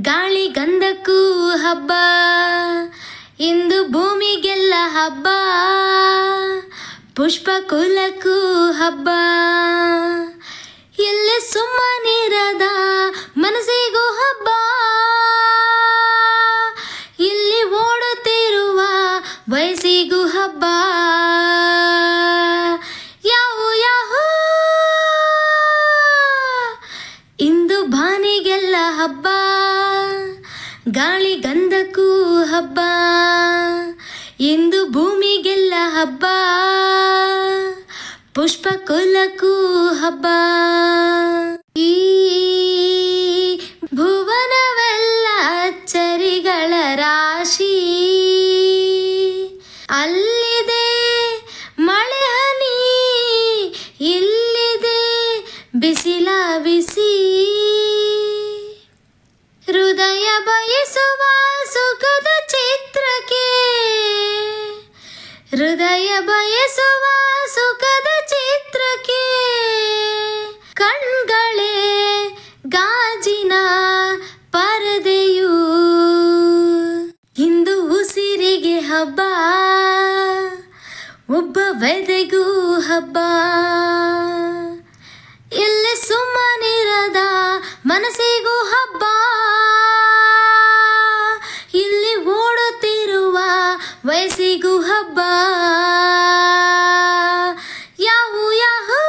ಗಾಳಿ ಗಂಧಕ್ಕೂ ಹಬ್ಬ, ಇಂದು ಭೂಮಿಗೆಲ್ಲ ಹಬ್ಬ, ಪುಷ್ಪ ಕುಲಕ್ಕೂ ಹಬ್ಬ. ಎಲ್ಲೇ ಸುಮ್ಮನಿರದ ಮನಸ್ಸಿಗೂ ಹಬ್ಬ, ಇಲ್ಲಿ ಓಡುತ್ತಿರುವ ವಯಸ್ಸಿಗೂ ಹಬ್ಬ. ಯಾಹೂ ಯಾಹೂ ಇಂದು ಬಾನಿಗೆಲ್ಲ ಹಬ್ಬ, ಗಾಳಿ ಗಂಧಕ್ಕೂ ಹಬ್ಬ, ಇಂದು ಭೂಮಿಗೆಲ್ಲ ಹಬ್ಬ, ಪುಷ್ಪ ಕುಲಕ್ಕೂ ಹಬ್ಬ. ಈ ಭುವನವೆಲ್ಲ ಅಚ್ಚರಿಗಳ ರಾಶಿ, ಅಲ್ಲಿದೆ ಮಳೆ ಹನಿ, ಇಲ್ಲಿದೆ ಬಿಸಿಲ ಬಿಸಿ. ಹೃದಯ ಬಯಸುವ ಸುಖದ ಚಿತ್ರಕ್ಕೆ, ಹೃದಯ ಬಯಸುವ ಸುಖದ ಚಿತ್ರಕ್ಕೆ, ಕಣ್ಗಳೇ ಗಾಜಿನ ಪರದೆಯು. ಇಂದು ಉಸಿರಿಗೆ ಹಬ್ಬ, ಒಬ್ಬ ವೆದೆಗೂ ಹಬ್ಬ, ಎಲ್ಲೇ ಸುಮ್ಮನಿರದ ಮನಸ್ಸಿಗೂ ಹಬ್ಬ, ಇಲ್ಲಿ ಓಡುತ್ತಿರುವ ವಯಸ್ಸಿಗೂ ಹಬ್ಬ. ಯಾಹೂ ಯಾಹೂ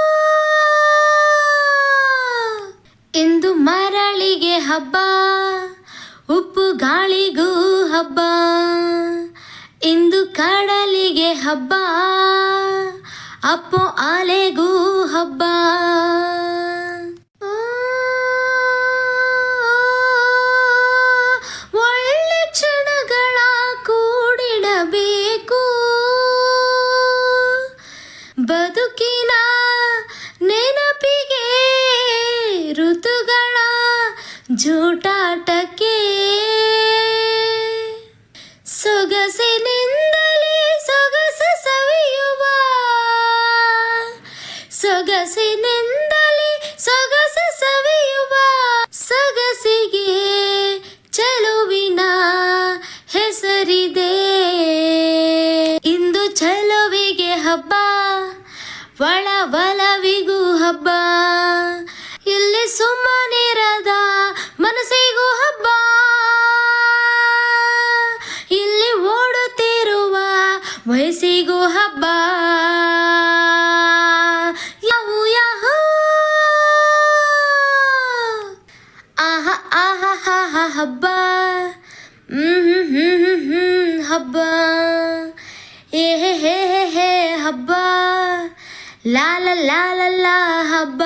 ಇಂದು ಮರಳಿಗೆ ಹಬ್ಬ, ಉಪ್ಪು ಗಾಳಿಗೂ ಹಬ್ಬ, ಇಂದು ಕಡಲಿಗೆ ಹಬ್ಬ, ಅಪ್ಪು ಅಲೆಗೂ ಹಬ್ಬ. ಒಳ್ಳೆ ಕ್ಷಣಗಳ ಕೂಡಿಡಬೇಕು, ಬದುಕಿನ ನೆನಪಿಗೆ, ಋತುಗಳ ಜೂಟಾಟಕ್ಕೆ. ಸೊಗಸಿನಿಂದಲೇ ಸೊಗಸು ಸವಿಯುವ, ಸೊಗಸಿನಿಂದಲೇ ಸೊಗಸು ಸವಿಯುವ, ಸೊಗಸಿಗೆ ಚೆಲುವಿನ ಹೆಸರಿದೆ. ಇಂದು ಚೆಲುವಿಗೆ ಹಬ್ಬ, ಒಳ ಒಲವಿಗೂ ಹಬ್ಬ, ಇಲ್ಲಿ ಸುಮ್ಮನಿರದ ಮನಸ್ಸಿಗೂ ಹಬ್ಬ, ಇಲ್ಲಿ ಓಡುತ್ತಿರುವ ವಯಸ್ಸಿಗೂ ಹಬ್ಬ. ಯಾಹೂ ಯಾಹೂ ಆಹ ಆಹ ಆಹ ಹಬ್ಬ, ಹಬ್ಬ, ಏ ಹೇ ಹೇ ಹೇ ಹಬ್ಬ, ಲಾ ಲಾ ಲಾ ಲಾ ಹಬ್ಬ.